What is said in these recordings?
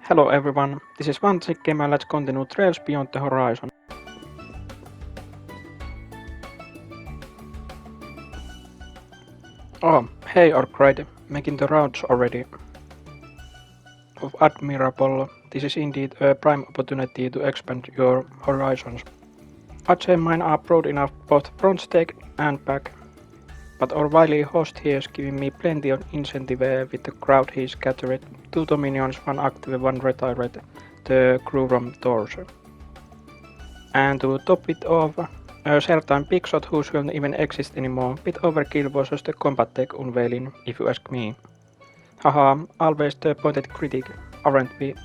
Hello everyone, this is one game and let's continue Trails Beyond the Horizon. Oh, hey Arkride, making the rounds already. Of admirable, this is indeed a prime opportunity to expand your horizons. I'd say mine are broad enough both front stake and back. But our wily host here is giving me plenty of incentive with the crowd he's gathered. 2 dominions, 1 active, 1 retired, the crew from torso. And to top it off, a certain big shot who shouldn't even exist anymore. Bit overkill was just the combat tech unveiling, if you ask me. Haha, always the pointed critic, aren't we?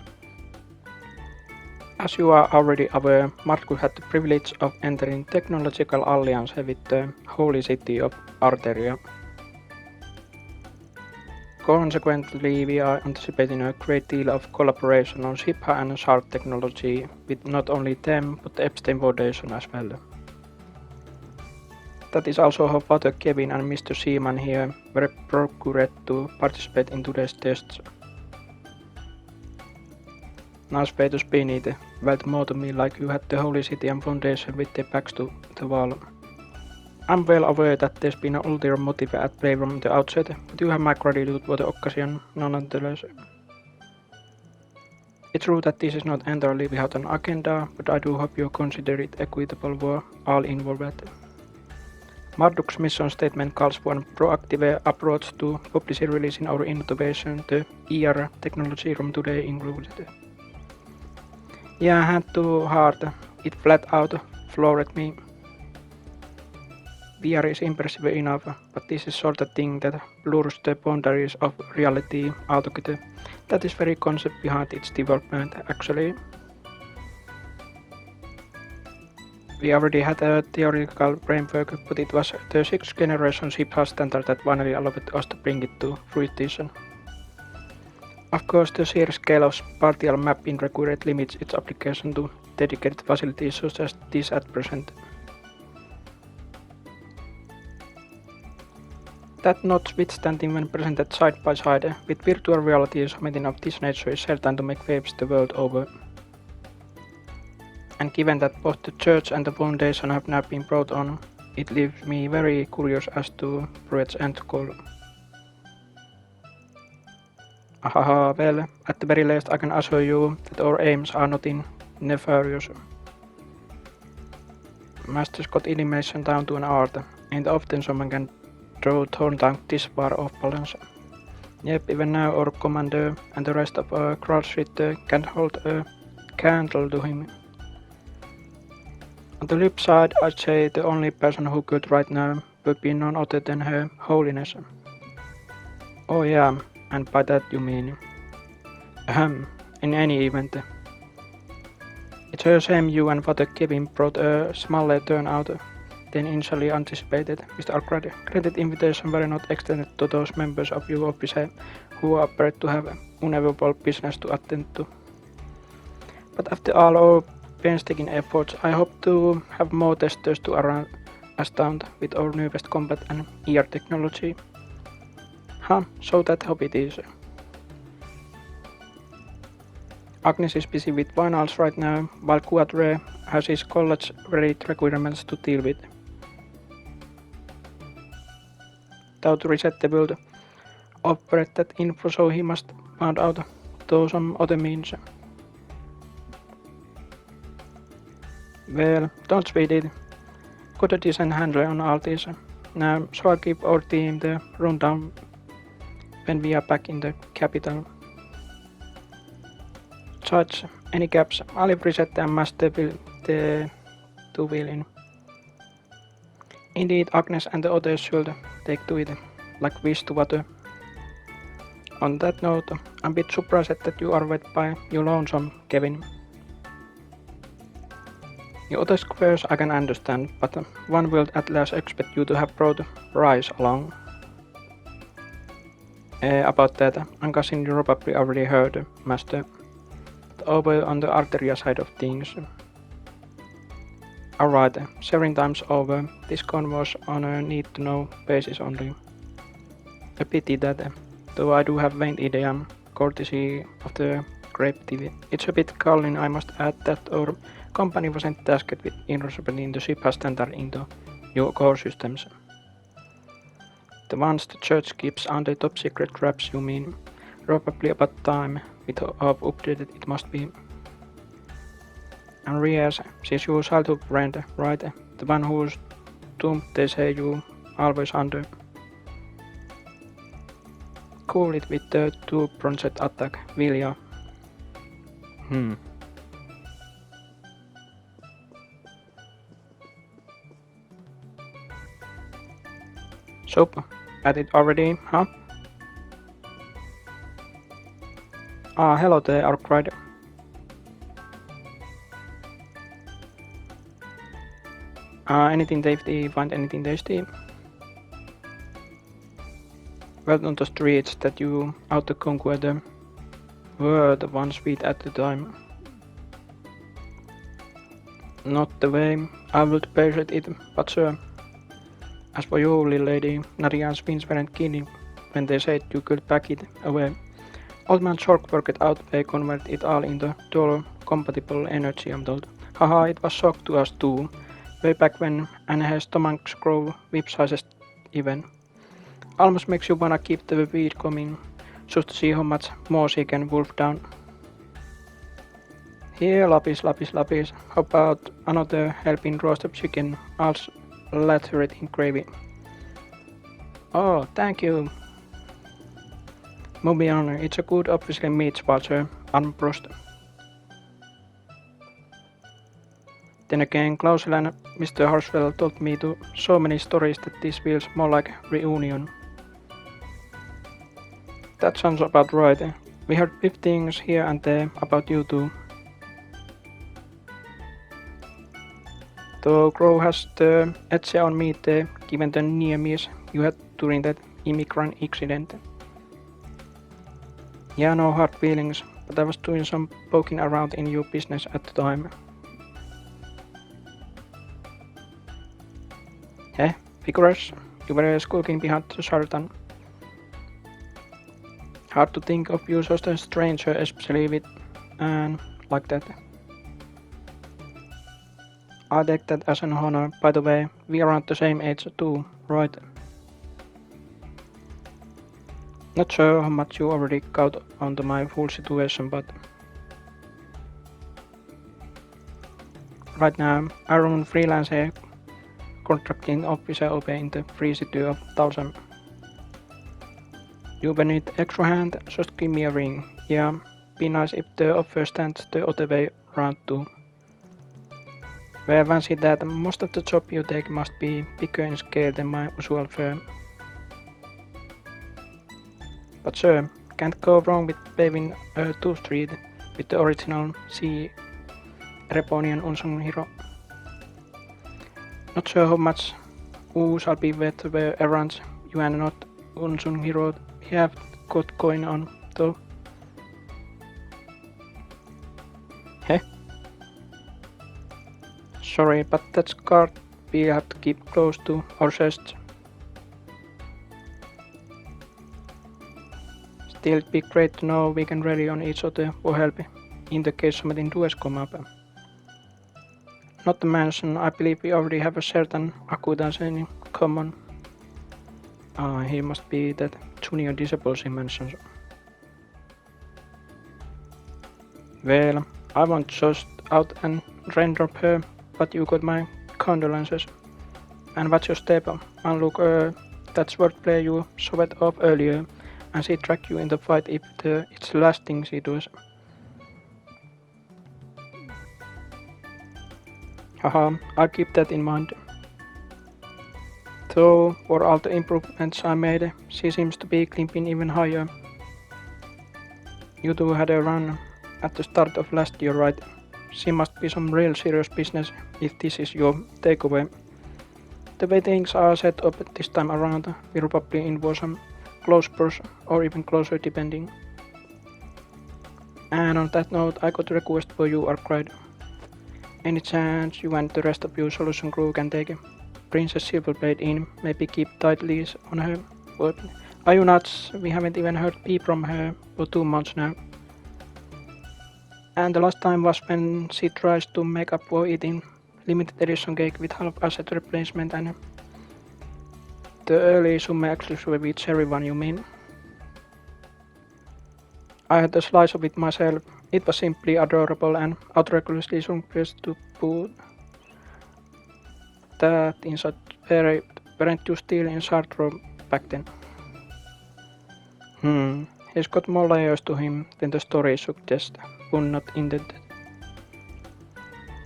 As you are already aware, Marduk had the privilege of entering technological alliance with the holy city of Arteria. Consequently, we are anticipating a great deal of collaboration on ship and shard technology with not only them, but the Epstein Foundation as well. That is also how Father Kevin and Mr. Seaman here were procured to participate in today's tests. Nice way to spin it, felt more to me like you had the Holy City and Foundation with their backs to the wall. I'm well aware that there's been an ulterior motive at play from the outset, but you have my gratitude for the occasion nonetheless. It's true that this is not entirely without an agenda, but I do hope you consider it equitable for all involved. Marduk's mission statement calls for a proactive approach to publicly releasing our innovation, the ER technology from today included. Yeah, hand to heart, it flat out floored me. VR is impressive enough, but this is sort of thing that blurs the boundaries of reality altogether. That is very concept behind its development, actually. We already had a theoretical framework, but it was the 6th generation ship standard that finally allowed us to bring it to fruition. Of course, the sheer scale of spatial mapping required limits its application to dedicated facilities such as this at present. That notwithstanding, when presented side by side, with virtual reality something of this nature is certain to make waves the world over. And given that both the church and the foundation have now been brought on, it leaves me very curious as to Pruitt's end goal. Ahaha, well, at the very least I can assure you that our aims are not nefarious. Master's got elimination down to an art, and often someone can turn down this bar of balance. Yep, even now our commander and the rest of our crowd can't hold a candle to him. On the flip side, I'd say the only person who could right now would be none other than Her Holiness. Oh yeah, and by that you mean... in any event. It's a shame you and Father Kevin brought a smaller turnout than initially anticipated. Mr. Arkride, granted invitation were not extended to those members of your office who appear to have unavoidable business to attend to. But after all our painstaking efforts, I hope to have more testers to astound with our newest combat and ER technology. So that hope it is. Agnes is busy with finals right now, while Quadre has his college-related requirements to deal with. How to reset the world, operate that info, so he must find out through some other means. Well, don't sweat it. Got a decent handle on all this. Now, so I'll give our team the rundown when we are back in the capital. Judge, any gaps, I'll reset and master the two wheel in. Indeed, Agnes and the others should take to it, like fish to water. On that note, I'm a bit surprised that you are wet by your lonesome, Kevin. Your other squares I can understand, but one will at least expect you to have brought Rice along. About that, I'm guessing you probably already heard, Master. But over on the Arteria side of things. Alright, sharing time's over. This con was on a need-to-know basis only. A pity that, though I do have faint idea, courtesy of the creativity. It's a bit galling, I must add, that our company wasn't tasked with intercepting the ship has entered into your core systems. The ones the church keeps under top secret wraps, you mean? Probably about time, with how updated it must be. And Rias, she's your childhood friend, right? The one whose tomb they say you always under. Cool it with the 2% attack, will ya? So, at it already, huh? Hello there, Arkride. Anything tasty? Find anything tasty? Well on the streets that you out to conquer them were the one sweet at the time. Not the way I would appreciate it, but sir. As for you, little lady, Narian's fins weren't kidding when they said you could pack it away. Old man Shork worked out they convert it all into dollar compatible energy, I'm told. Haha, it was shock to us too. Way back when, and her stomachs grow whip sizes even. Almost makes you wanna keep the weed coming, just to see how much more she can wolf down. Here, lapis. How about another helping roasted chicken, all lathered in gravy? Oh, thank you. Moving on, it's a good obviously meat Schwarzer, unbrushed. Then again, Klausel and Mr. Horswell told me so many stories that this feels more like a reunion. That sounds about right. We heard big things here and there about you two. Though Crow has the edge on me there, given the near miss you had during that immigrant accident. Yeah, no hard feelings, but I was doing some poking around in your business at the time. Figures, you were skulking behind the Sartan. Hard to think of you as a stranger, especially with and like that. I take that as an honor. By the way, we are around the same age too, right? Not sure how much you already got onto my full situation, but right now I run freelance contracting officer over in the free city of 1000. You need extra hand, just give me a ring. Yeah, be nice if the offer stands the other way round too. Well, fancy that most of the job you take must be bigger in scale than my usual firm. But sir, can't go wrong with paving a 2 street with the original C. Reponian unsung hero. Not sure how much shall be with the errands you and not unsung hero have got going on though. Sorry, but that card we have to keep close to our chests. Still, it'd be great to know we can rely on each other for help in the case something does come up. Not to mention, I believe we already have a certain acquaintance in common. He must be that junior disciple she mentions. Well, I won't just out and render her, but you got my condolences. And what's your step? And look, that's wordplay you showed off earlier, and she tracked you in the fight if it's the last thing she does. Haha, I'll keep that in mind. Though, for all the improvements I made, she seems to be climbing even higher. You two had a run at the start of last year, right? She must be some real serious business if this is your takeaway. The way things are set up this time around will probably involve some close purse or even closer depending. And on that note, I got a request for you, Arkride. Any chance you and the rest of your solution crew can take Princess Silverblade in, maybe keep tight leash on her? Are you nuts? We haven't even heard peep from her for 2 months now. And the last time was when she tries to make up for eating limited edition cake with half asset replacement and the early summer exclusive with cherry one, you mean? I had a slice of it myself. It was simply adorable and outrageously sumptuous to put that in such weren't you still in Sartre back then? He's got more layers to him than the story suggests, pun not intended.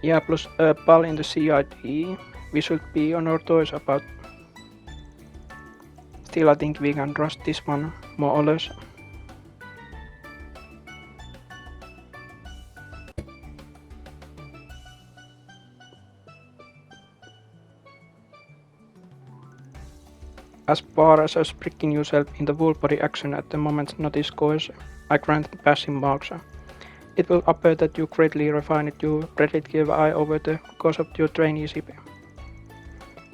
Yeah, plus a ball in the CID, we should be on our toes about. Still I think we can trust this one, more or less. As far as spricking yourself in the full body action at the moment's notice goes, I grant passing marks. It will appear that you greatly refined your predictive eye over the course of your traineeship.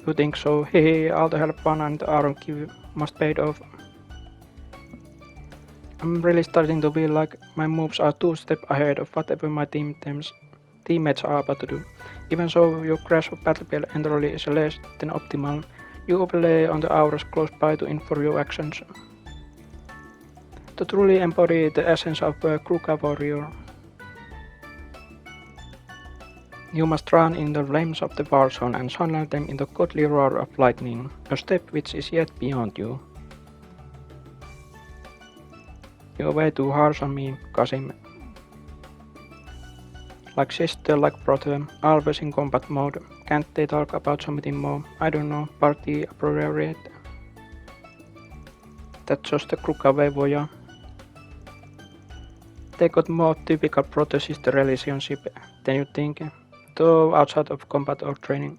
You think so? Hehe, all the help one and the iron give must paid off. I'm really starting to feel like my moves are 2 steps ahead of whatever my teammates are about to do. Even so, your grasp of battlefield entirely is less than optimal. You overlay on the auras close by to inform your actions. To truly embody the essence of a Kruka warrior, you must run in the flames of the war zone and silence them in the godly roar of lightning, a step which is yet beyond you. You're way too harsh on me, Kasim. Like sister, like brother, always in combat mode. Can't they talk about something more, I don't know, party appropriate? That's just a Kruka way, voya. They got more typical brother-sister relationship than you think, though outside of combat or training.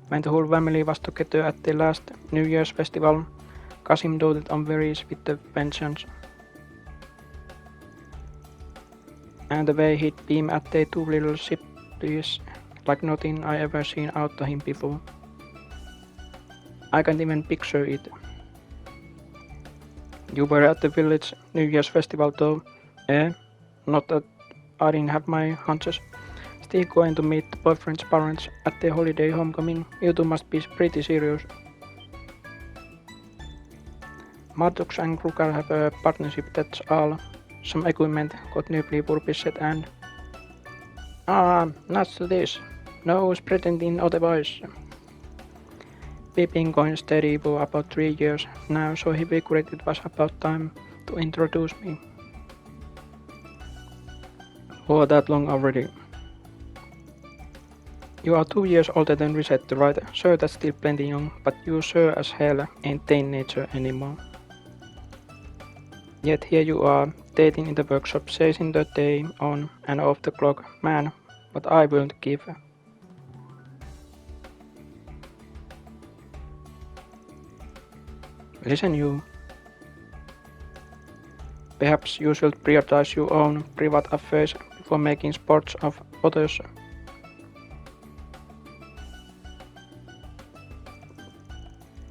When the whole family was together at the last New Year's festival, Kasim doted on berries with the vengeance. And the way he'd beam at the 2 little shippies like nothing I ever seen out of him before. I can't even picture it. You were at the village New Year's festival though, eh? Not that I didn't have my hunches. Still going to meet the boyfriend's parents at the holiday homecoming. You two must be pretty serious. Marduk and Kruka have a partnership, that's all. Some equipment got newly purposed and... not this. No pretending otherwise. We've been going steady for about 3 years now, so he figured it was about time to introduce me. For that long already. You are 2 years older than Reset, right? Sure, that's still plenty young, but you sure as hell ain't teenager anymore. Yet here you are, dating in the workshop, chasing the day on and off the clock. Man, what I won't give. Listen you. Perhaps you should prioritize your own private affairs before making sports of others.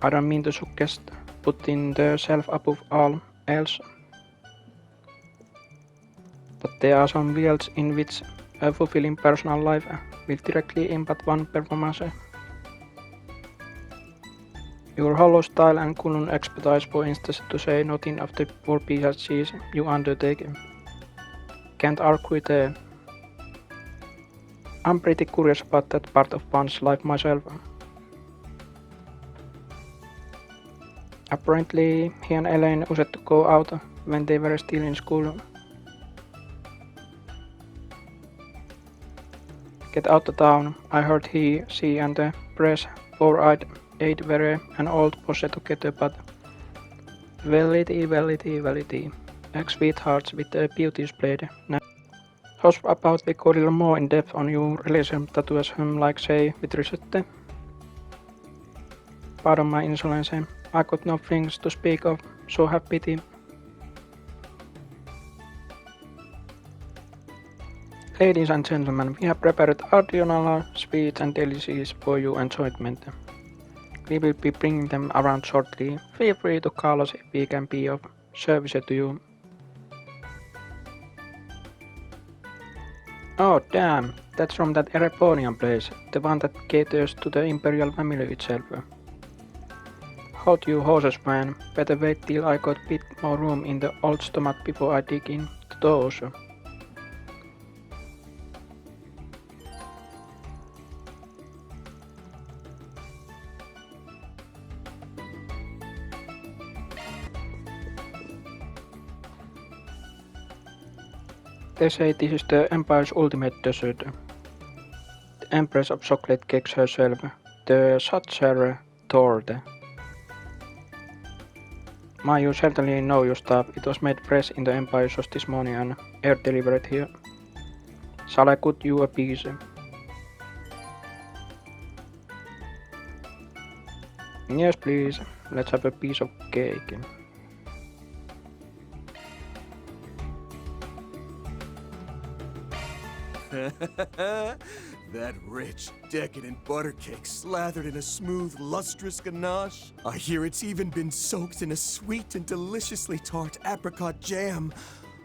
I don't mean to suggest putting the self above all else. But there are some fields in which a fulfilling personal life will directly impact one performance. Your hollow style and Kunlun expertise, for instance, to say nothing of the prophesied you undertake, can't argue there. I'm pretty curious about that part of one's life myself. Apparently, he and Elaine used to go out when they were still in school. Get out of town. I heard he, she and the press four-eyed aide were an old posse together, but velity, ex-sweethearts with the beauty's blade. Now, how about we go a little more in depth on your relationship to him, like say with Risette? Pardon my insolence, I got no things to speak of, so have pity. Ladies and gentlemen, we have prepared additional sweets and delicacies for your enjoyment. We will be bringing them around shortly. Feel free to call us if we can be of service to you. Oh damn, that's from that Ereponian place, the one that caters to the imperial family itself. Hold you horses, man, better wait till I got bit more room in the old stomach before I dig in to those. They say this is the Empire's ultimate dessert. The Empress of Chocolate Cakes herself, the Schwarzer Torte. You certainly know your stuff. It was made fresh in the Empire just this morning and air delivered here. Shall I cut you a piece? Yes, please. Let's have a piece of cake. That rich, decadent butter cake slathered in a smooth, lustrous ganache. I hear it's even been soaked in a sweet and deliciously tart apricot jam.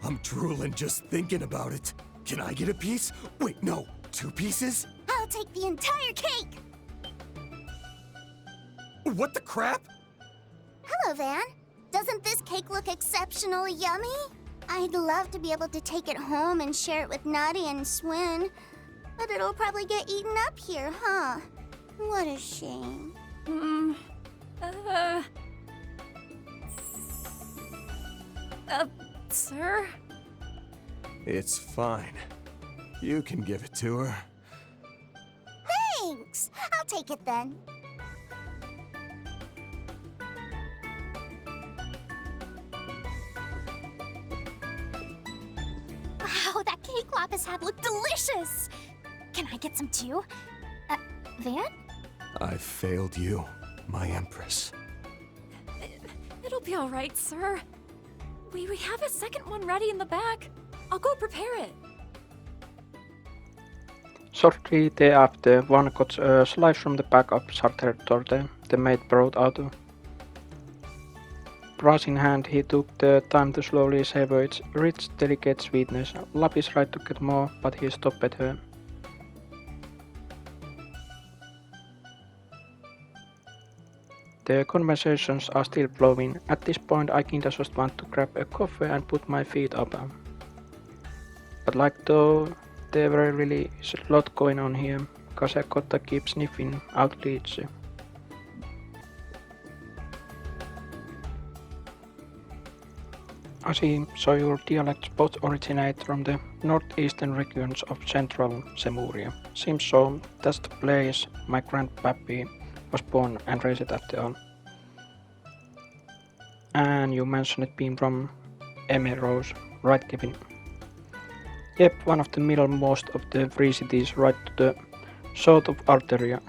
I'm drooling just thinking about it. Can I get a piece? Wait, no, 2 pieces? I'll take the entire cake! What the crap? Hello, Van. Doesn't this cake look exceptionally yummy? I'd love to be able to take it home and share it with Nadi and Swin. But it'll probably get eaten up here, huh? What a shame. Sir? It's fine. You can give it to her. Thanks! I'll take it then. Wow, that cake Lapis had looked delicious! Can I get some too? Van? I failed you, my Empress. It'll be all right, sir. We have a second one ready in the back. I'll go prepare it. Shortly thereafter, one got a slice from the back of Schwarzer Torte the maid brought out. Brush in hand, he took the time to slowly savor its rich, delicate sweetness. Lapis tried to get more, but he stopped her. The conversations are still flowing. At this point, I kinda just want to grab a coffee and put my feet up. But like though, there really is a lot going on here, cause I gotta keep sniffing out leads. I see, so your dialects both originate from the northeastern regions of central Zemuria. Seems so. That's the place my grandpappy was born and raised at all. And you mentioned it being from Emeros, right, Kevin? Yep, one of the middlemost of the 3 cities right to the south of Arteria.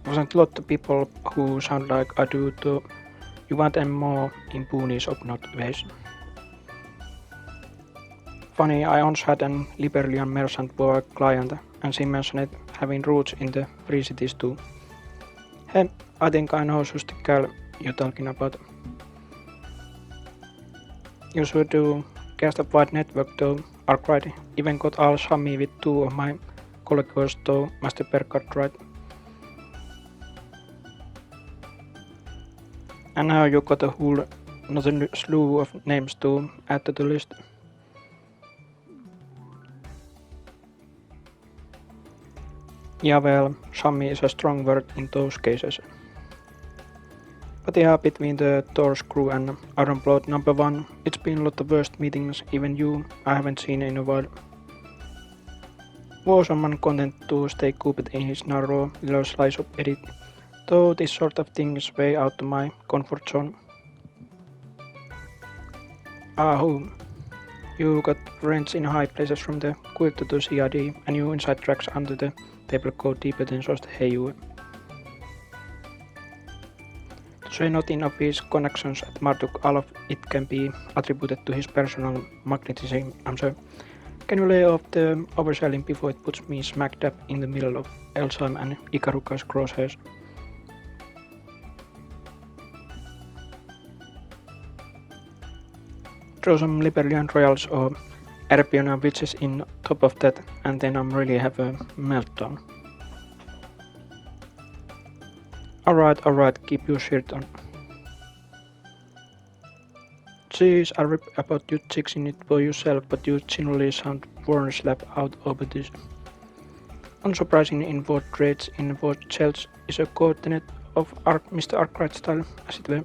Wasn't a lot of people who sound like I do, though you want them more in boonies of not ways. Funny, I once had an Liberalian merchant boy client, and she mentioned having roots in the 3 cities too. Hey, I think I know just the gal you're talking about. You should do cast a wide network though. Arkride even got all Sami with 2 of my colleagues though, Master Perkard right. And now you got a whole another slew of names to add to the list. Yeah, well, Sami is a strong word in those cases. But yeah, between the Thor's crew and Ironblood number 1, it's been a lot of worst meetings, even you, I haven't seen in a while. Was someone content to stay cooped in his narrow little slice of edit, though this sort of thing is way out of my comfort zone. Who? You got friends in high places from the Guild to the CID, and you inside tracks under the table go deeper than just hey you. To say not enough of his connections at Marduk, all of it can be attributed to his personal magnetism, I'm sure. Can you lay off the overselling before it puts me smack dab in the middle of Elsheim and Ikaruka's crosshairs? Throw some Liberalian royals or Erpiona witches in top of that, and then I'm really have a meltdown. Alright, keep your shirt on. Jeez, I rip about you fixing it for yourself, but you generally sound worn slap out over this. Unsurprisingly, in what trades in what shells is a coordinate of Mr. Arkride style, as it were.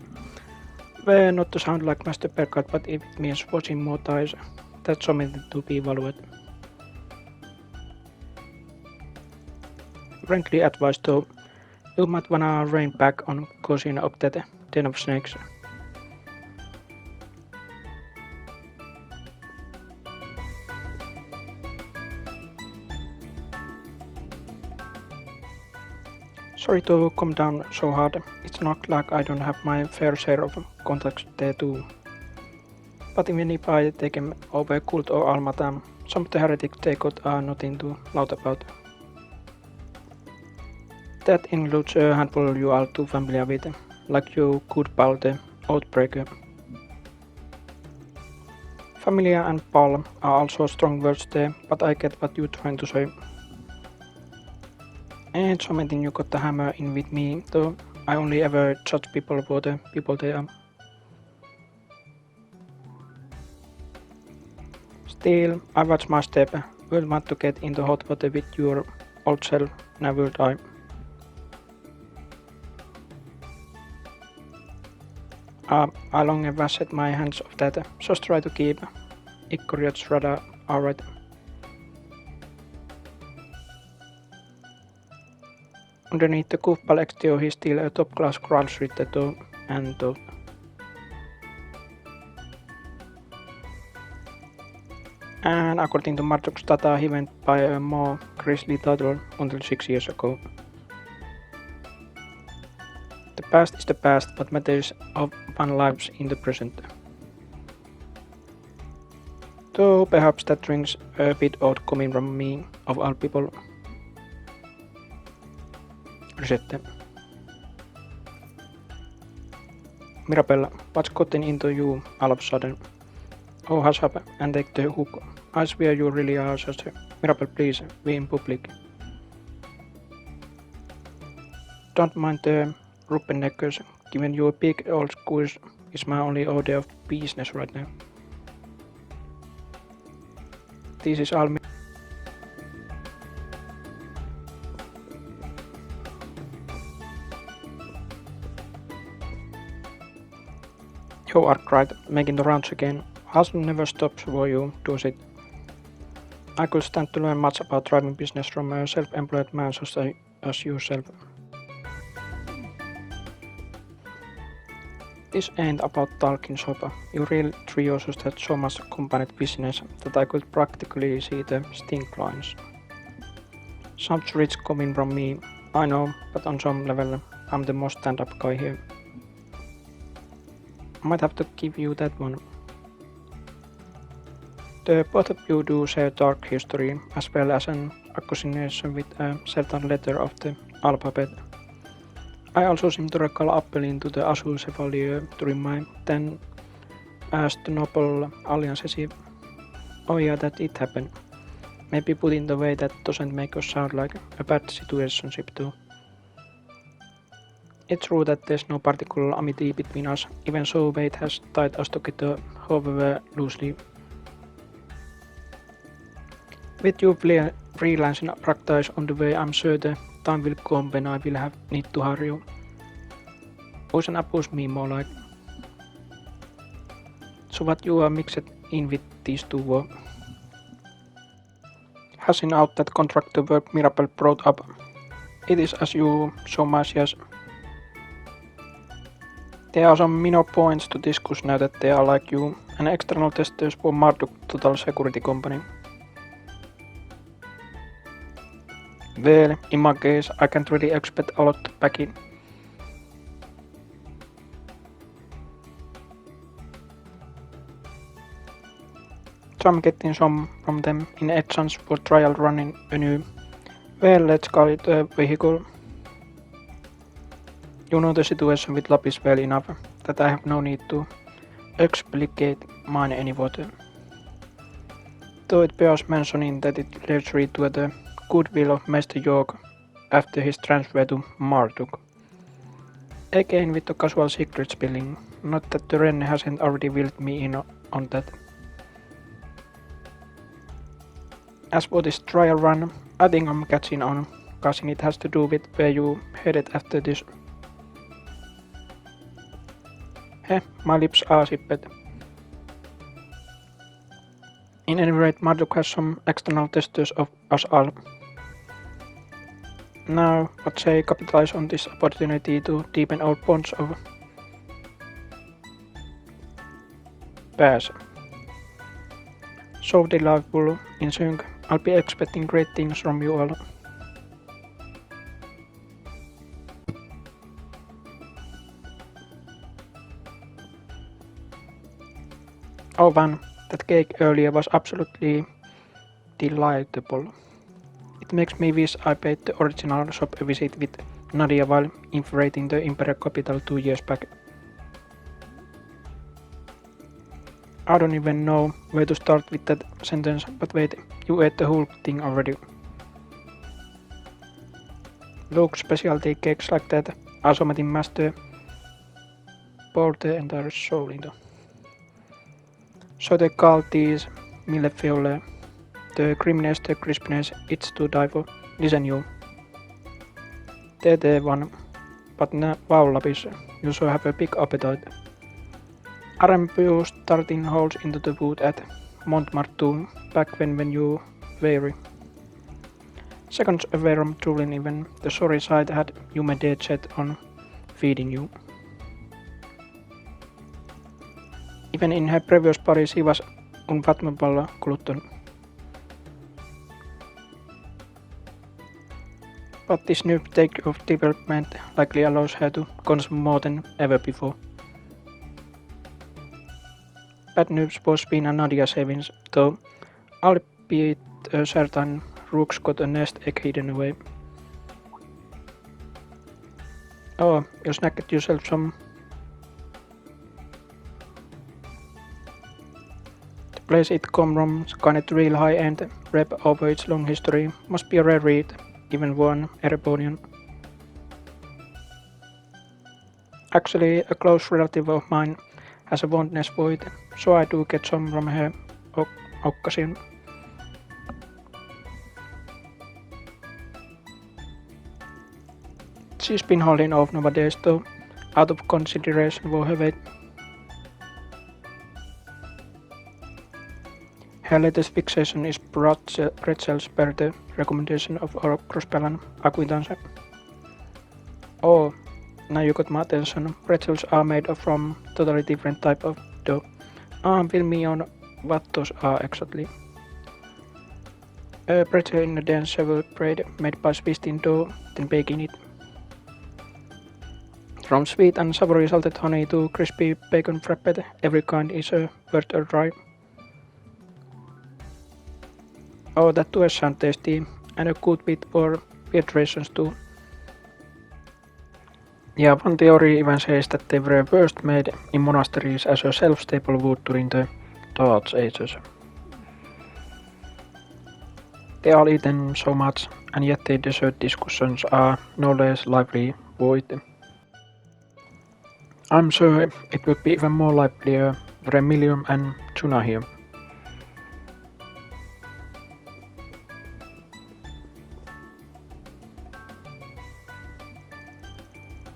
Well, not to sound like Master Berkat, but if it means watching more ties, that's something to be evaluated. Friendly advice though, you might wanna rein back on causing up that den of snakes. Sorry to come down so hard, it's not like I don't have my fair share of contacts there too. But even if I take them over Cult or Almatam, some of the heretics they got are nothing to loud about. That includes a handful you are too familiar with, like your good pal the Outbreaker. Familiar and pal are also strong words there, but I get what you're trying to say. And something you got to hammer in with me, though I only ever judge people for the people they are. Still, I watch my step, will want to get into hot water with your old self, never will I. I long have washed my hands of that, just try to keep Icoriot's radar alright. Underneath the goofball exterior he's still a top class grudge reader though, and though. And according to Marduk's data, he went by a more grisly title until 6 years ago. The past is the past, but matters of one lives in the present. Though perhaps that rings a bit odd coming from me, of all people. Reset them. Mirabella, what's gotten into you all of a sudden? Oh, hush up and take the hook. I swear you really are such a... Mirabelle, please, we in public. Don't mind the rubberneckers, given your big old squish is my only order of business right now. This is all me. You are Arkride, making the rounds again. Hustle never stops for you, does it? I could stand to learn much about driving business from a self-employed man such as yourself. This ain't about talking shop. You real trio just had so much combined business that I could practically see the stink lines. Sounds rich coming from me, I know, but on some level I'm the most stand-up guy here. I might have to give you that one. The both of you do share dark history, as well as an association with a certain letter of the alphabet. I also seem to recall appealing to the Ashen Chevalier during my then as the noble alliances. Oh yeah, that it happened. Maybe put in the way that doesn't make us sound like a bad situationship too. It's true that there's no particular amity between us, even so fate has tied us together, however loosely. With your freelancing practice on the way, I'm sure the time will come when I will need to hire you. Ocean apples me more like. So what you are mixed in with these two were? Hashing out that contractor work Mirabelle brought up. It is as you so much, yes. There are some minor points to discuss now that they are like you, and external testers for Marduk Total Security Company. Well, in my case, I can't really expect a lot back in. So I'm getting some from them in exchange for trial running a new, well, let's call it a vehicle. You know the situation with Lapis well enough that I have no need to explicate mine any further. though it bears mentioning that it largely to the goodwill of Master York after his transfer to Marduk. Again with the casual secret spilling, not that the Ren hasn't already willed me in on that. As for this trial run, I think I'm catching on, guessing it has to do with where you headed after this. Heh, my lips are zipped. In any rate, Marduk has some external testers of us all. Now, what say capitalize on this opportunity to deepen our bonds of past. So delightful in sync, I'll be expecting great things from you all. Oh man, that cake earlier was absolutely delightful. It makes me wish I paid the original shop a visit with Nadia while infiltrating the Imperial capital 2 years back. I don't even know where to start with that sentence, but wait, you ate the whole thing already. Look, specialty cakes like that, Asomatin master poured the entire soul into. So they call these millefiole. The creaminess, the crispness, it's to die for. Listen you. They're one. But wow Lapis, you so have a big appetite. I remember you starting holes into the wood at Montmartre back when you were. Seconds away from drooling even, the sorry side had human dead set on feeding you. Even in her previous body she was unfathomable glutton. But this new stage of development likely allows her to consume more than ever before. Bad news was being a Nadia savings, though albeit a certain rook's got a nest egg hidden away. Oh, you snacked yourself some. The place it come from, kinda real high-end rep over its long history, must be a rare read, even one Erebonian. Actually, a close relative of mine has a fondness for it, so I do get some from her occasion. She's been holding off nowadays though, out of consideration for her weight. Her latest fixation is pretzels per the recommendation of our cross-balance acquaintance. Oh, now you got my attention. Pretzels are made from totally different type of dough. Fill me on what those are exactly. A pretzel in a dense savory bread made by twisting dough, then baking it. From sweet and savory salted honey to crispy bacon frapped, every kind is worth a try. Oh, that does sound tasty, and a good bit for weird reasons too. Yeah, one theory even says that they were first made in monasteries as a shelf-stable wood during the Dark Ages. They are eaten so much, and yet the dessert discussions are no less lively for it. I'm sure it would be even more livelier for Emilium and Tuna here.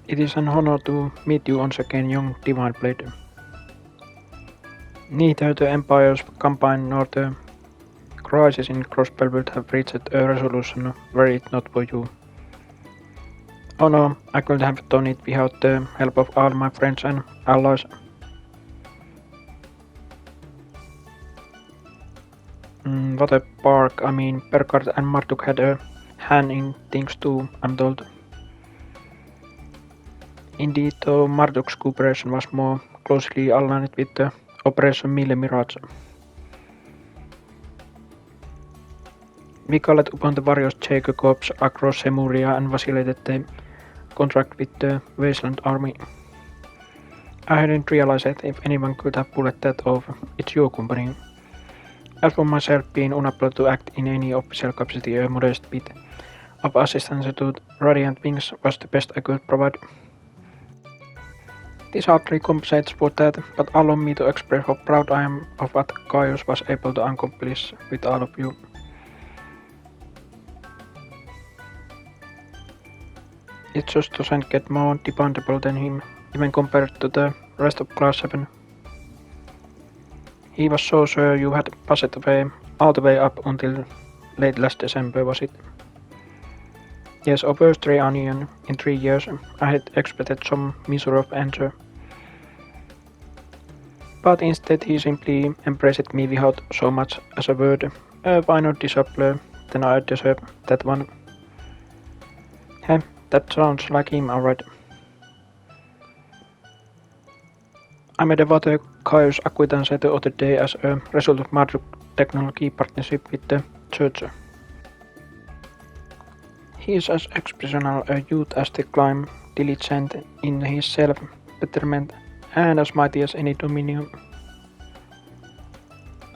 It is an honor to meet you once again, young Divine Blade. Neither the Empire's campaign nor the crisis in Crossbell would have reached a resolution were it not for you. Oh no, I could have done it without the help of all my friends and allies. What a bark, I mean, Berkard and Marduk had a hand in things too, I'm told. Indeed, though Marduk's cooperation was more closely aligned with the Operation Mille Mirage. We called upon the various Jaeger corps across Zemuria and vacillated the contract with the Wasteland Army. I hadn't realized that if anyone could have pulled that off, it's your company. As for myself, being unable to act in any official capacity, a modest bit of assistance to Radiant Wings was the best I could provide. This hardly compensates for that, but allow me to express how proud I am of what Caius was able to accomplish with all of you. It just doesn't get more dependable than him, even compared to the rest of Class 7. He was so sure you had passed away all the way up until late last December, was it? Yes, our first reunion in 3 years. I had expected some measure of answer. But instead he simply embraced me without so much as a word. Why not disappear? Then I deserve that one. Heh, that sounds like him, alright. I made a water Caius acquaintance the other day as a result of Marduk technology partnership with the church. He is as exceptional a youth as the climb, diligent in his self-betterment, and as mighty as any dominion.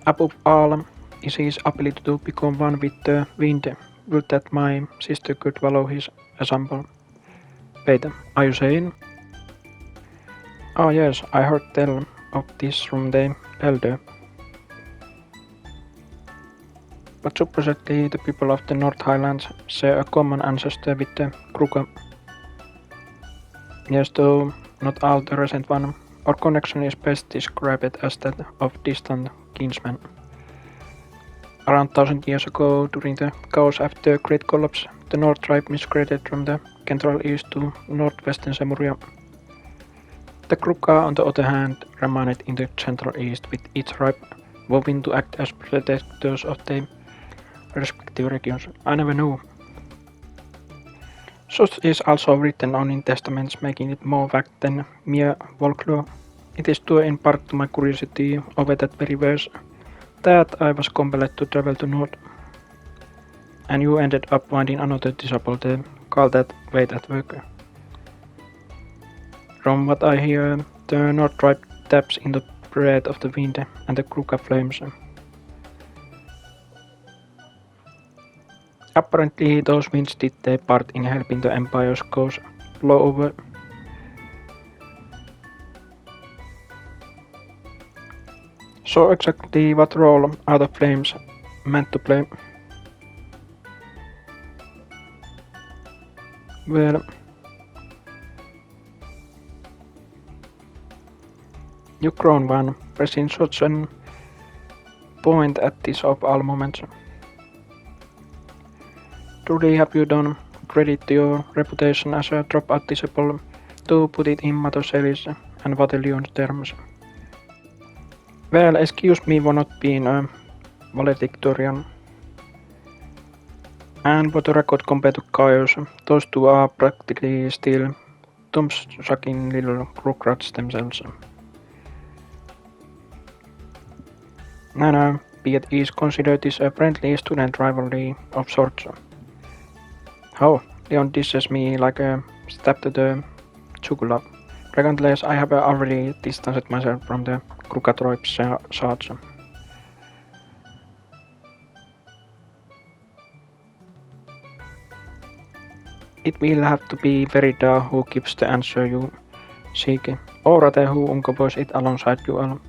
Above all is his ability to become one with the wind. Would that my sister could follow his example. Wait, are you saying? Oh yes, I heard tell of this from the elder. But supposedly the people of the North Highlands share a common ancestor with the Kruka. Yes, though not all the recent one. Our connection is best described as that of distant kinsmen. Around 1000 years ago, during the chaos after the Great Collapse, the North tribe migrated from the Central East to northwestern Zemuria. The Kruka, on the other hand, remained in the Central East, with each tribe vowing to act as protectors of their respective regions. I never knew. Such is also written on in testaments, making it more fact than mere folklore. It is due in part to my curiosity over that very verse that I was compelled to travel to North. And you ended up finding another disciple there, called that Wait at Work. From what I hear, the North tribe taps in the breath of the wind and the Kruka flames. Apparently those winds did their part in helping the Empire's cause blow over. So exactly what role are the flames meant to play? Well, you grown one, pressing such an point at this of all moments. Truly have you done credit to your reputation as a dropout disciple, to put it in Matoseli's and Vattelion's terms. Well, excuse me for not being a valedictorian. And for the record, compared to Caius, those two are practically still thumb-sucking little crookrats themselves. And be at ease, consider this a friendly student rivalry of sorts. Oh, Leon disses me like a stab to the jugular. Regardless, I have already distanced myself from the Kruka tribe's shards. It will have to be Verida who gives the answer you seek, or rather who uncovers it alongside you all.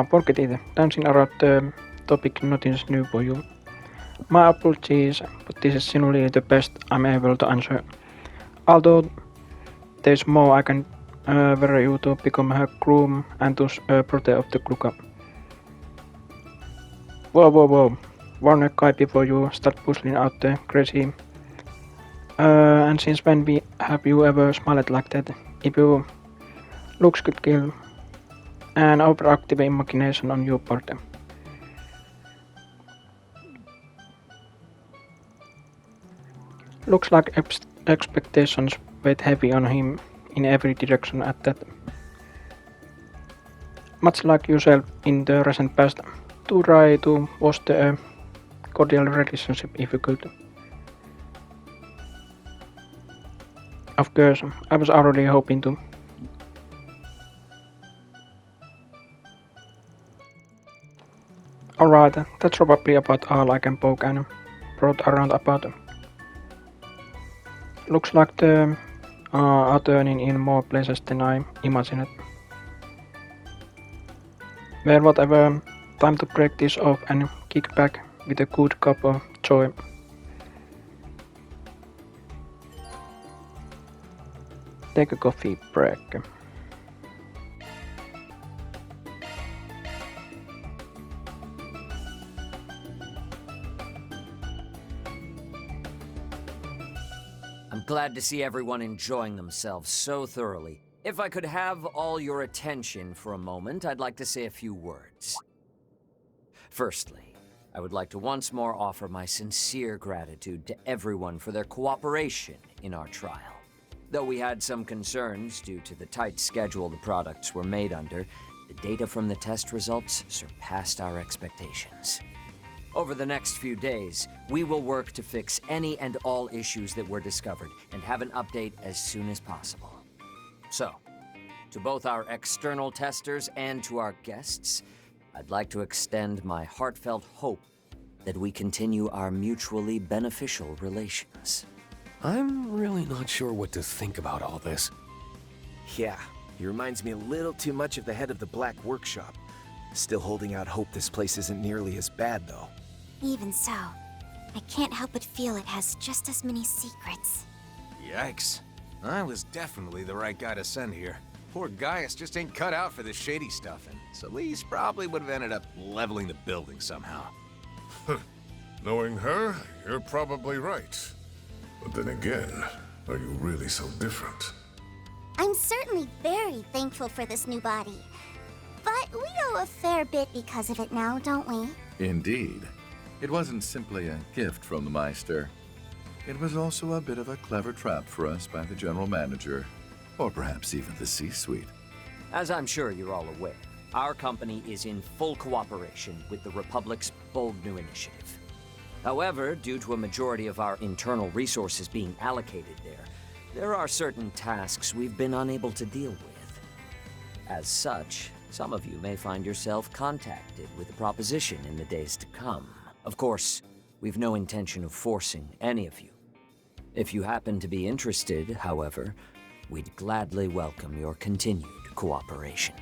Forget it, dancing around the topic nothing's new for you. My apologies, but this is genuinely the best I'm able to answer. Although there's more I can were you to become her groom and thus a protector of the Kruka. Whoa. Warn a guy before you start puzzling out the crazy. And since when have you ever smiled like that? If you looks could kill an overactive imagination on your part. Looks like expectations weighed heavy on him in every direction at that. Much like yourself in the recent past, to try to foster a cordial relationship if you could. Of course, I was already hoping to. Alright, that's probably about all I can poke and brought around about. Looks like the are turning in more places than I imagined. Well, whatever, time to break this off and kick back with a good cup of joy. Take a coffee break. I'm glad to see everyone enjoying themselves so thoroughly. If I could have all your attention for a moment, I'd like to say a few words. Firstly, I would like to once more offer my sincere gratitude to everyone for their cooperation in our trial. Though we had some concerns due to the tight schedule the products were made under, the data from the test results surpassed our expectations. Over the next few days, we will work to fix any and all issues that were discovered and have an update as soon as possible. So, to both our external testers and to our guests, I'd like to extend my heartfelt hope that we continue our mutually beneficial relations. I'm really not sure what to think about all this. Yeah, he reminds me a little too much of the head of the Black Workshop. Still holding out hope this place isn't nearly as bad, though. Even so, I can't help but feel it has just as many secrets. Yikes. I was definitely the right guy to send here. Poor Gaius just ain't cut out for this shady stuff, and Celeste probably would have ended up leveling the building somehow. Knowing her, you're probably right. But then again, are you really so different? I'm certainly very thankful for this new body. But we owe a fair bit because of it now, don't we? Indeed. It wasn't simply a gift from the Meister. It was also a bit of a clever trap for us by the General Manager, or perhaps even the C-Suite. As I'm sure you're all aware, our company is in full cooperation with the Republic's bold new initiative. However, due to a majority of our internal resources being allocated there are certain tasks we've been unable to deal with. As such, some of you may find yourself contacted with a proposition in the days to come. Of course, we've no intention of forcing any of you. If you happen to be interested, however, we'd gladly welcome your continued cooperation.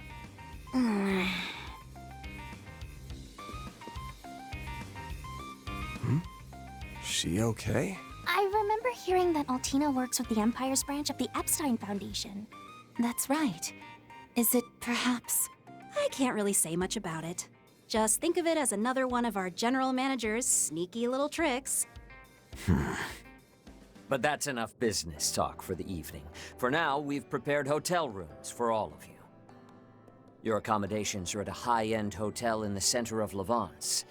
She okay? I remember hearing that Altina works with the Empire's branch of the Epstein Foundation. That's right. Is it perhaps... I can't really say much about it. Just think of it as another one of our general manager's sneaky little tricks. But that's enough business talk for the evening. For now, we've prepared hotel rooms for all of you. Your accommodations are at a high-end hotel in the center of Levance.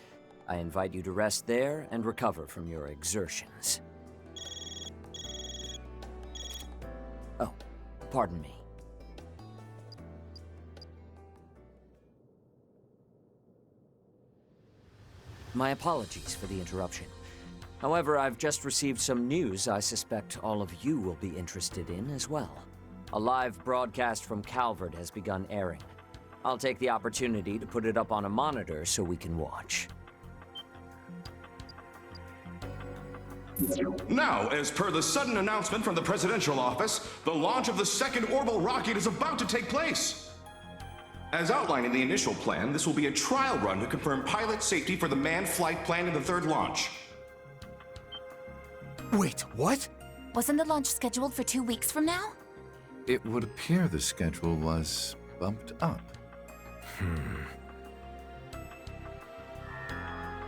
I invite you to rest there and recover from your exertions. Oh, pardon me. My apologies for the interruption. However, I've just received some news I suspect all of you will be interested in as well. A live broadcast from Calvard has begun airing. I'll take the opportunity to put it up on a monitor so we can watch. Now, as per the sudden announcement from the presidential office, the launch of the second orbital rocket is about to take place. As outlined in the initial plan, this will be a trial run to confirm pilot safety for the manned flight planned in the third launch. Wait, what? Wasn't the launch scheduled for 2 weeks from now? It would appear the schedule was bumped up.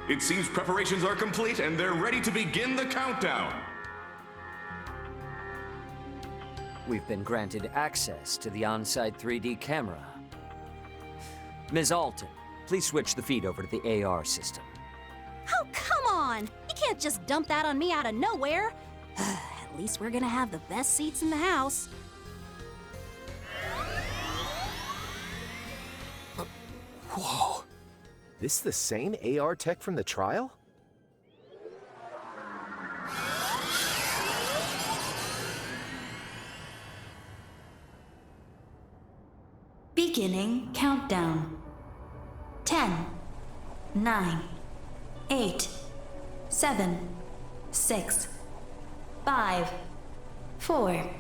It seems preparations are complete and they're ready to begin the countdown. We've been granted access to the on-site 3D camera. Ms. Alton, please switch the feed over to the AR system. Oh, come on! You can't just dump that on me out of nowhere! At least we're gonna have the best seats in the house. Whoa. This the same AR tech from the trial? Beginning countdown. 10, 9, 8, 7, 6, 5, 4,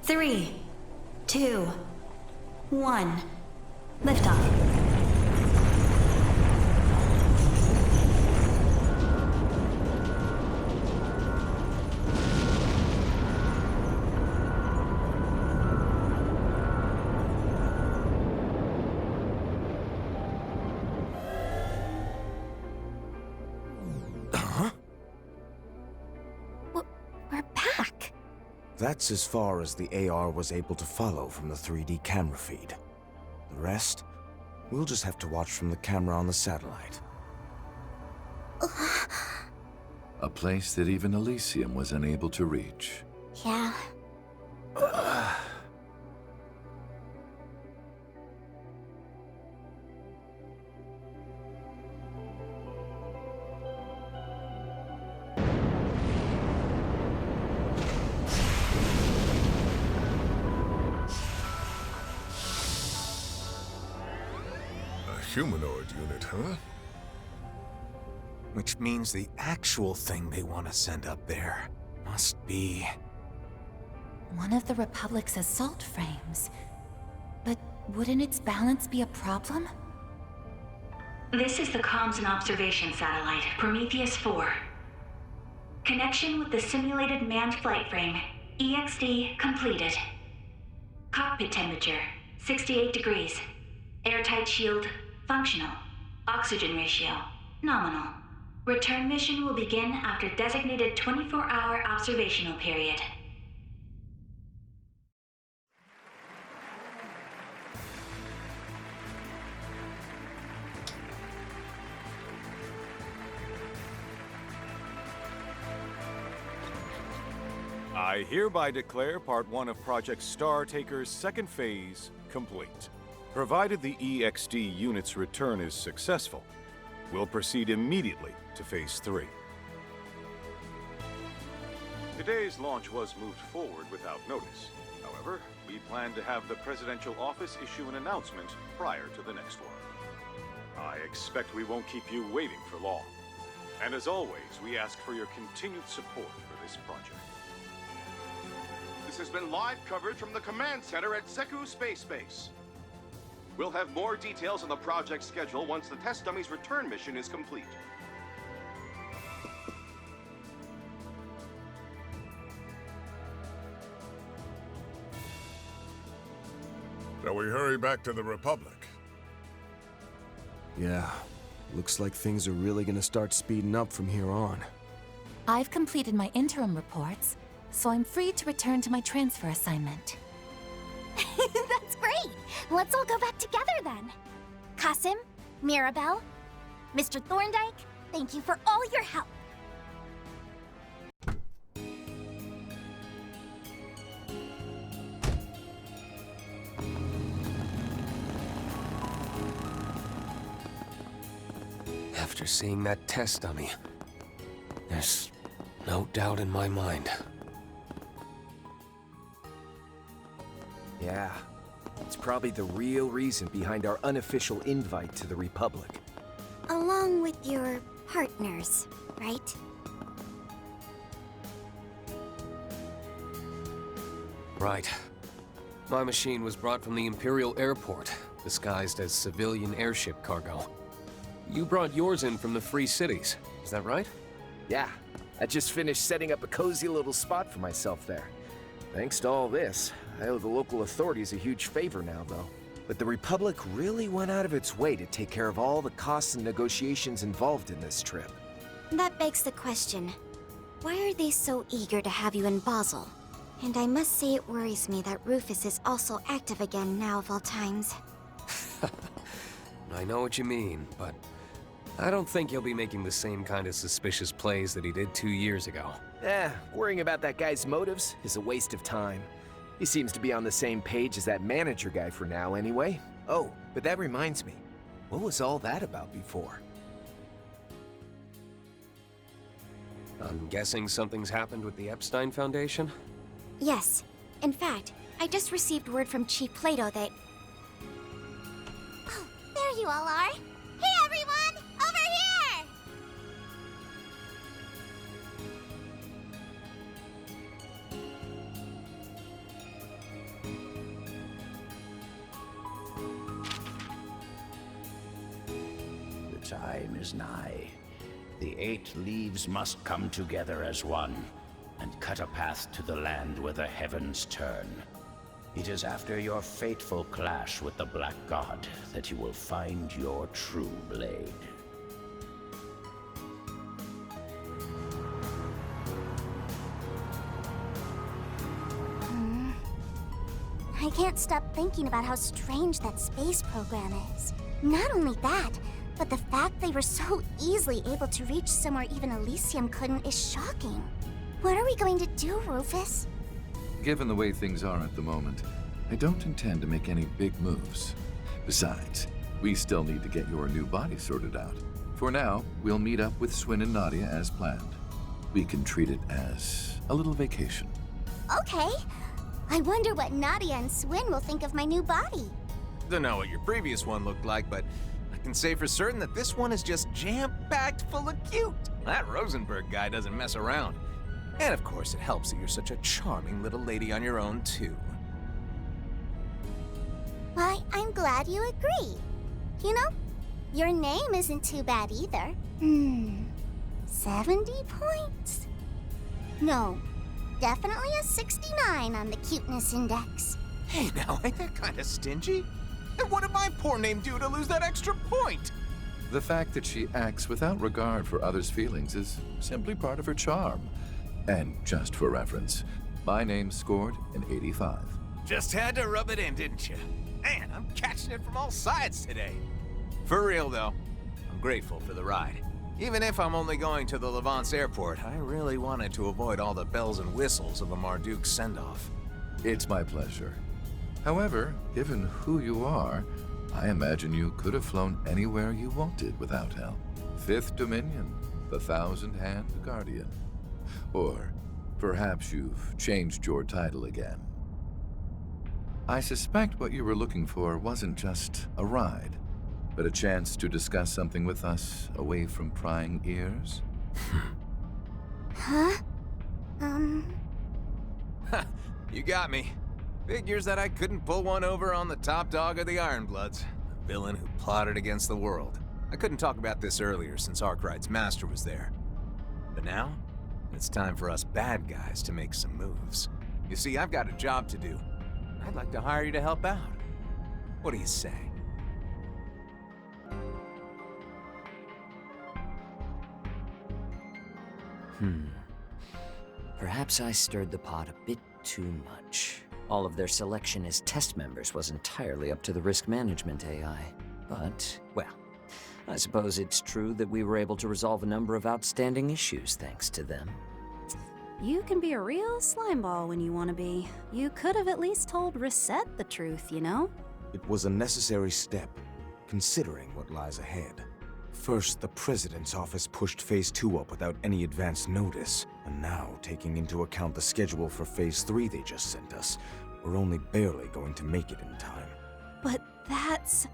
3, 2, 1. Liftoff. That's as far as the AR was able to follow from the 3D camera feed. The rest, we'll just have to watch from the camera on the satellite. A place that even Elysium was unable to reach. Yeah. Humanoid unit, huh? Which means the actual thing they want to send up there must be... One of the Republic's assault frames. But wouldn't its balance be a problem? This is the Comms and Observation Satellite, Prometheus 4. Connection with the simulated manned flight frame, EXD completed. Cockpit temperature, 68 degrees. Airtight shield, functional. Oxygen ratio, nominal. Return mission will begin after designated 24-hour observational period. I hereby declare Part 1 of Project Startaker's second phase complete. Provided the EXD unit's return is successful, we'll proceed immediately to Phase 3. Today's launch was moved forward without notice. However, we plan to have the Presidential Office issue an announcement prior to the next one. I expect we won't keep you waiting for long. And as always, we ask for your continued support for this project. This has been live coverage from the command center at Zeku Space Base. We'll have more details on the project schedule once the test dummy's return mission is complete. Shall we hurry back to the Republic? Yeah, looks like things are really gonna start speeding up from here on. I've completed my interim reports, so I'm free to return to my transfer assignment. That's great! Let's all go back together then. Kasim, Mirabelle, Mr. Thorndike, thank you for all your help. After seeing that test dummy, there's no doubt in my mind. Yeah, it's probably the real reason behind our unofficial invite to the Republic. Along with your partners, right? Right. My machine was brought from the Imperial Airport, disguised as civilian airship cargo. You brought yours in from the Free Cities, is that right? Yeah, I just finished setting up a cozy little spot for myself there. Thanks to all this, I owe the local authorities a huge favor now, though. But the Republic really went out of its way to take care of all the costs and negotiations involved in this trip. That begs the question, why are they so eager to have you in Basel? And I must say it worries me that Rufus is also active again now of all times. I know what you mean, but I don't think he'll be making the same kind of suspicious plays that he did 2 years ago. Worrying about that guy's motives is a waste of time. He seems to be on the same page as that manager guy for now, anyway. Oh, but that reminds me. What was all that about before? I'm guessing something's happened with the Epstein Foundation? Yes. In fact, I just received word from Chief Plato that... Oh, there you all are. Hey everyone! time is nigh. The 8 leaves must come together as one, and cut a path to the land where the heavens turn. It is after your fateful clash with the Black God that you will find your true blade. I can't stop thinking about how strange that space program is. Not only that, but the fact they were so easily able to reach somewhere even Elysium couldn't is shocking. What are we going to do, Rufus? Given the way things are at the moment, I don't intend to make any big moves. Besides, we still need to get your new body sorted out. For now, we'll meet up with Swin and Nadia as planned. We can treat it as a little vacation. Okay. I wonder what Nadia and Swin will think of my new body. Don't know what your previous one looked like, but I can say for certain that this one is just jam-packed full of cute. That Rosenberg guy doesn't mess around. And of course, it helps that you're such a charming little lady on your own, too. Why, I'm glad you agree. You know, your name isn't too bad either. 70 points? No, definitely a 69 on the cuteness index. Hey now, ain't that kind of stingy? And what did my poor name do to lose that extra point? The fact that she acts without regard for others' feelings is simply part of her charm. And just for reference, my name scored an 85. Just had to rub it in, didn't you? Man, I'm catching it from all sides today. For real, though, I'm grateful for the ride. Even if I'm only going to the Levance airport, I really wanted to avoid all the bells and whistles of a Marduk send-off. It's my pleasure. However, given who you are, I imagine you could have flown anywhere you wanted without help. 5th Dominion, the Thousand-Hand Guardian. Or perhaps you've changed your title again. I suspect what you were looking for wasn't just a ride, but a chance to discuss something with us away from prying ears? Huh? You got me. Figures that I couldn't pull one over on the top dog of the Ironbloods, the villain who plotted against the world. I couldn't talk about this earlier since Arkride's master was there. But now, it's time for us bad guys to make some moves. You see, I've got a job to do. I'd like to hire you to help out. What do you say? Perhaps I stirred the pot a bit too much. All of their selection as test members was entirely up to the risk management AI. But, well, I suppose it's true that we were able to resolve a number of outstanding issues thanks to them. You can be a real slimeball when you want to be. You could have at least told Reset the truth, you know? It was a necessary step, considering what lies ahead. First, the President's office pushed Phase 2 up without any advance notice. And now, taking into account the schedule for Phase 3 they just sent us, we're only barely going to make it in time. But that's...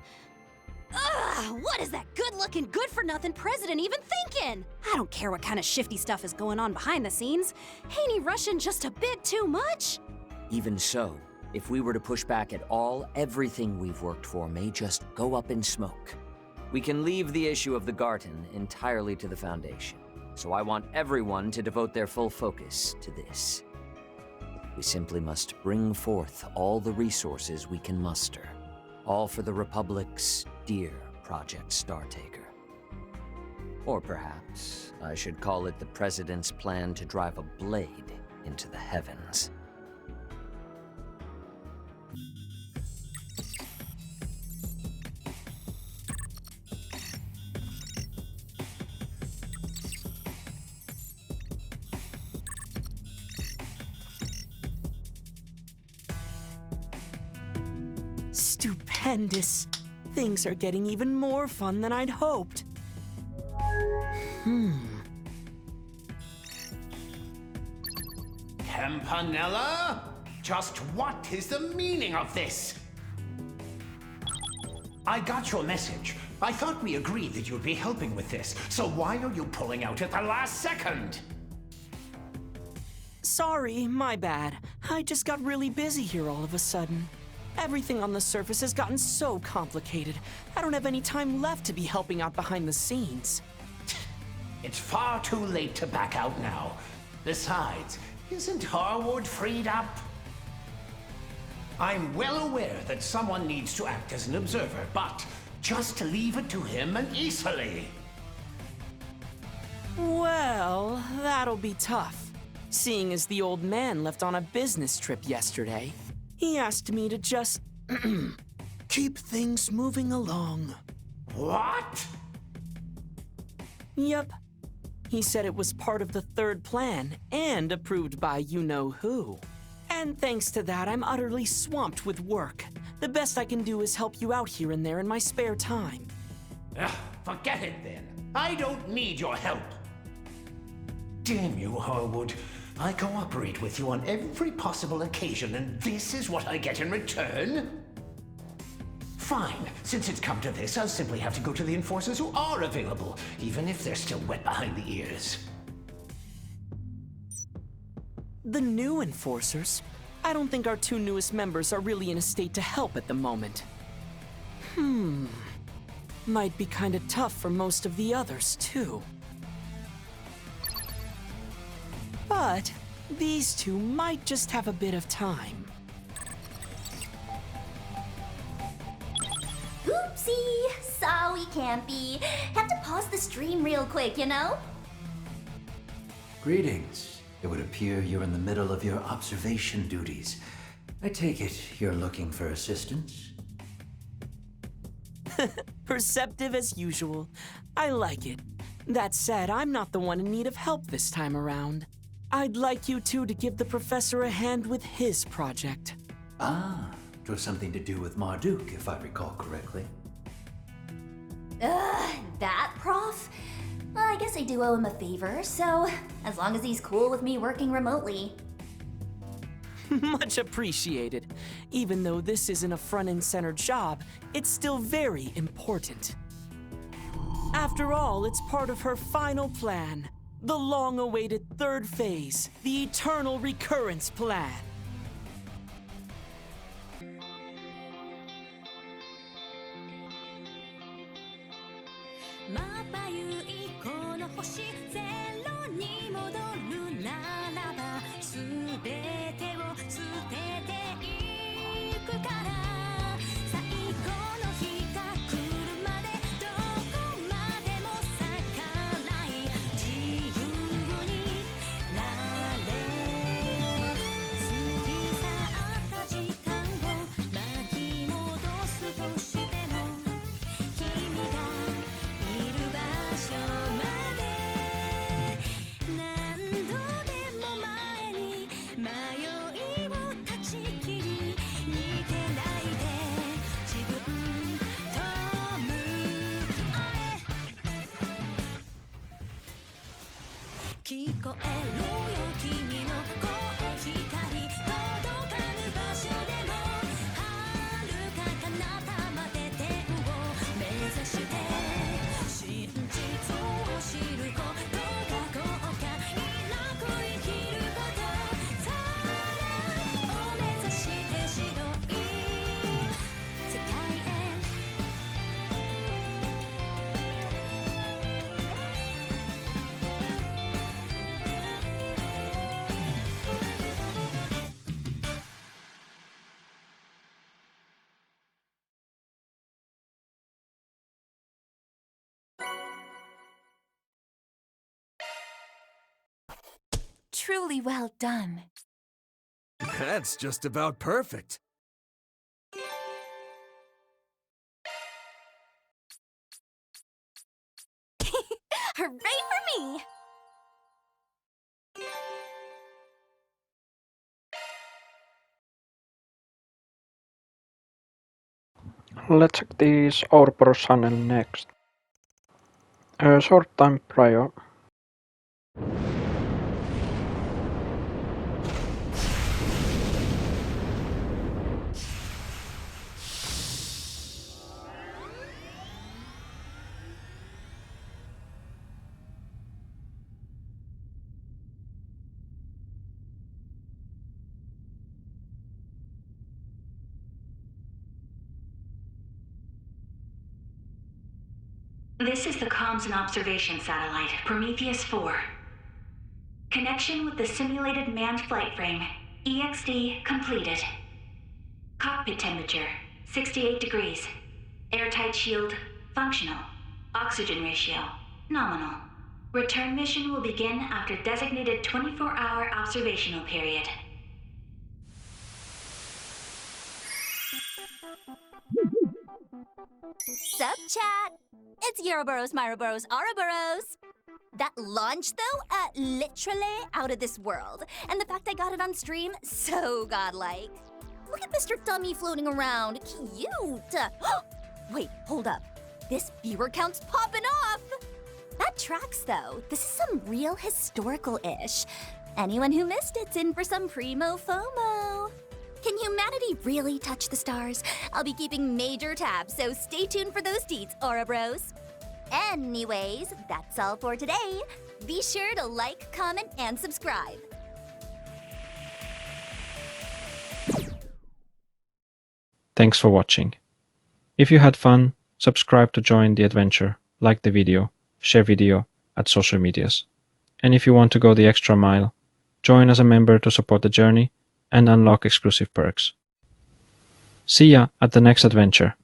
Ugh! What is that good-looking, good-for-nothing president even thinking? I don't care what kind of shifty stuff is going on behind the scenes. Ain't he rushing just a bit too much? Even so, if we were to push back at all, everything we've worked for may just go up in smoke. We can leave the issue of the Garten entirely to the Foundation, so I want everyone to devote their full focus to this. We simply must bring forth all the resources we can muster, all for the Republic's dear Project Startaker. Or perhaps I should call it the President's plan to drive a blade into the heavens. Stupendous. Things are getting even more fun than I'd hoped. Campanella? Just what is the meaning of this? I got your message. I thought we agreed that you'd be helping with this, so why are you pulling out at the last second? Sorry, my bad. I just got really busy here all of a sudden. Everything on the surface has gotten so complicated. I don't have any time left to be helping out behind the scenes. It's far too late to back out now. Besides, isn't Harwood freed up? I'm well aware that someone needs to act as an observer, but just leave it to him and easily. Well, that'll be tough. Seeing as the old man left on a business trip yesterday, he asked me to just keep things moving along. What? Yep. He said it was part of the third plan and approved by you-know-who. And thanks to that, I'm utterly swamped with work. The best I can do is help you out here and there in my spare time. Forget it then. I don't need your help. Damn you, Harwood. I cooperate with you on every possible occasion, and this is what I get in return? Fine. Since it's come to this, I'll simply have to go to the enforcers who are available, even if they're still wet behind the ears. The new enforcers? I don't think our two newest members are really in a state to help at the moment. Might be kinda tough for most of the others, too. But these two might just have a bit of time. Oopsie! Sorry, Campy. Have to pause the stream real quick, you know? Greetings. It would appear you're in the middle of your observation duties. I take it you're looking for assistance? Perceptive as usual. I like it. That said, I'm not the one in need of help this time around. I'd like you two to give the professor a hand with his project. Ah, it was something to do with Marduk, if I recall correctly. That prof? Well, I guess I do owe him a favor, so as long as he's cool with me working remotely. Much appreciated. Even though this isn't a front-and-center job, it's still very important. After all, it's part of her final plan. The long-awaited third phase, the Eternal Recurrence Plan. Truly well done. That's just about perfect. Hooray for me! Let's check this Ouroboros channel next. A short time prior. This is the comms and observation satellite, Prometheus 4. Connection with the simulated manned flight frame, EXD completed. Cockpit temperature, 68 degrees. Airtight shield, functional. Oxygen ratio, nominal. Return mission will begin after designated 24-hour observational period. Sup, chat? It's Euroboros, Myroboros, Ouroboros. That launch, though, literally out of this world. And the fact I got it on stream, so godlike. Look at Mr. Dummy floating around. Cute. Wait, hold up. This viewer count's popping off. That tracks, though. This is some real historical-ish. Anyone who missed it's in for some primo FOMO. Can humanity really touch the stars? I'll be keeping major tabs, so stay tuned for those deets, Ouroboros. Anyways, that's all for today. Be sure to like, comment, and subscribe. Thanks for watching. If you had fun, subscribe to join the adventure, like the video, share video at social medias. And if you want to go the extra mile, join as a member to support the journey and unlock exclusive perks. See ya at the next adventure.